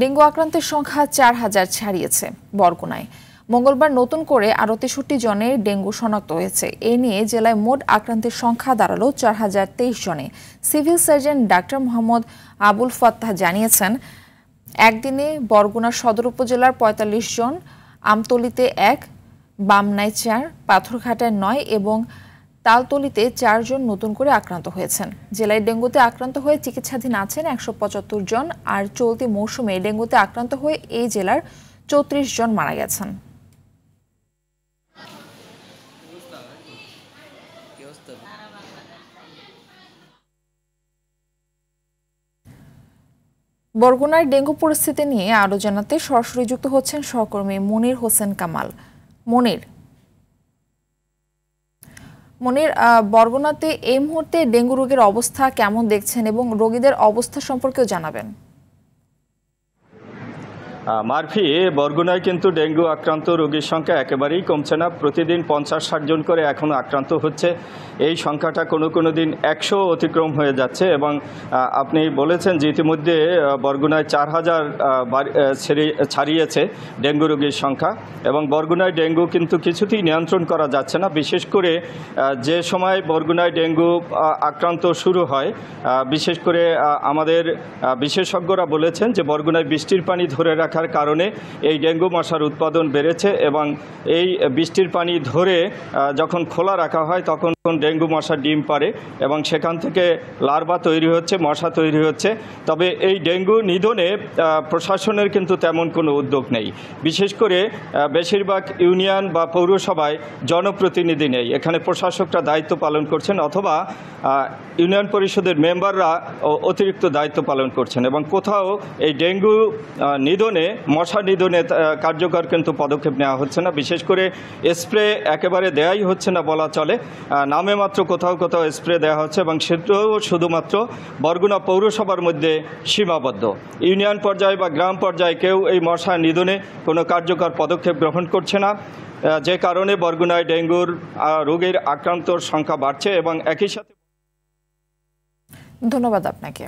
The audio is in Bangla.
ডেঙ্গু আক্রান্তের সংখ্যা ৪,০০০ ছাড়িয়েছে বরগুনায়। মঙ্গলবার নতুন করে আরও ৬৩ জনের ডেঙ্গু শনাক্ত হয়েছে। এ নিয়ে জেলায় মোট আক্রান্তের সংখ্যা দাঁড়ালো ৪,০২৩ জনে। Civil surgeon doctor Mohammad Abul Fattah জানিয়েছেন, একদিনে বরগুনা সদর উপজেলার ৪৫ জন, আমতলীতে ১, বামনায় ৪, পাথরঘাটায় ৯ এবং তালতলীতে ৪ জন নতুন করে আক্রান্ত হয়েছেন। জেলায় ডেঙ্গুতে আক্রান্ত হয়ে চিকিৎসাধীন আছেন ১৭৫ জন, আর চলতি মৌসুমে ডেঙ্গুতে আক্রান্ত হয়ে এই জেলার ৩৪ জন মারা গেছেন। বরগুনার ডেঙ্গু পরিস্থিতি নিয়ে আরও জানাতে সরাসরি যুক্ত হচ্ছেন সহকর্মী মনির হোসেন কামাল। মনির, বরগুনাতে এই মুহূর্তে ডেঙ্গু রোগের অবস্থা কেমন দেখছেন এবং রোগীদের অবস্থা সম্পর্কেও জানাবেন। মারফি, বরগুনায় কিন্তু ডেঙ্গু আক্রান্ত রোগীর সংখ্যা একেবারেই কমছে না। প্রতিদিন ৫০-৬০ জন করে এখনও আক্রান্ত হচ্ছে। এই সংখ্যাটা কোনো দিন ১০০ অতিক্রম হয়ে যাচ্ছে এবং আপনি বলেছেন যে ইতিমধ্যে বরগুনায় ৪,০০০ ছাড়িয়েছে ডেঙ্গু রোগীর সংখ্যা এবং বরগুনায় ডেঙ্গু কিন্তু কিছুতেই নিয়ন্ত্রণ করা যাচ্ছে না। বিশেষ করে যে সময় বরগুনায় ডেঙ্গু আক্রান্ত শুরু হয়, বিশেষ করে আমাদের বিশেষজ্ঞরা বলেছেন যে বরগুনায় বৃষ্টির পানি ধরে রাখার কারণে এই ডেঙ্গু মশার উৎপাদন বেড়েছে এবং এই বৃষ্টির পানি ধরে যখন খোলা রাখা হয় তখন ডেঙ্গু মশা ডিম পাড়ে এবং সেখান থেকে লার্ভা তৈরি হচ্ছে, মশা তৈরি হচ্ছে। তবে এই ডেঙ্গু নিধনে প্রশাসনের কিন্তু তেমন কোনো উদ্যোগ নেই। বিশেষ করে বেশিরভাগ ইউনিয়ন বা পৌরসভায় জনপ্রতিনিধি নেই। এখানে প্রশাসকরা দায়িত্ব পালন করছেন অথবা ইউনিয়ন পরিষদের মেম্বাররা অতিরিক্ত দায়িত্ব পালন করছেন এবং কোথাও এই ডেঙ্গু নিধনে, মশা নিধনে কার্যকর কিন্তু পদক্ষেপ নেওয়া হচ্ছে না। বিশেষ করে স্প্রে একেবারে দেয়াই হচ্ছে না বলা চলে। নামে মাত্র কোথাও স্প্রে দেওয়া হচ্ছে এবং সেটাও শুধুমাত্র বরগুনা পৌরসভার মধ্যে সীমাবদ্ধ। ইউনিয়ন পর্যায়ে বা গ্রাম পর্যায়ে কেউ এই মশা নিধনে কোনো কার্যকর পদক্ষেপ গ্রহণ করছে না, যে কারণে বরগুনায় ডেঙ্গুর রোগীর আক্রান্তর সংখ্যা বাড়ছে এবং একই সাথে। ধন্যবাদ আপনাকে।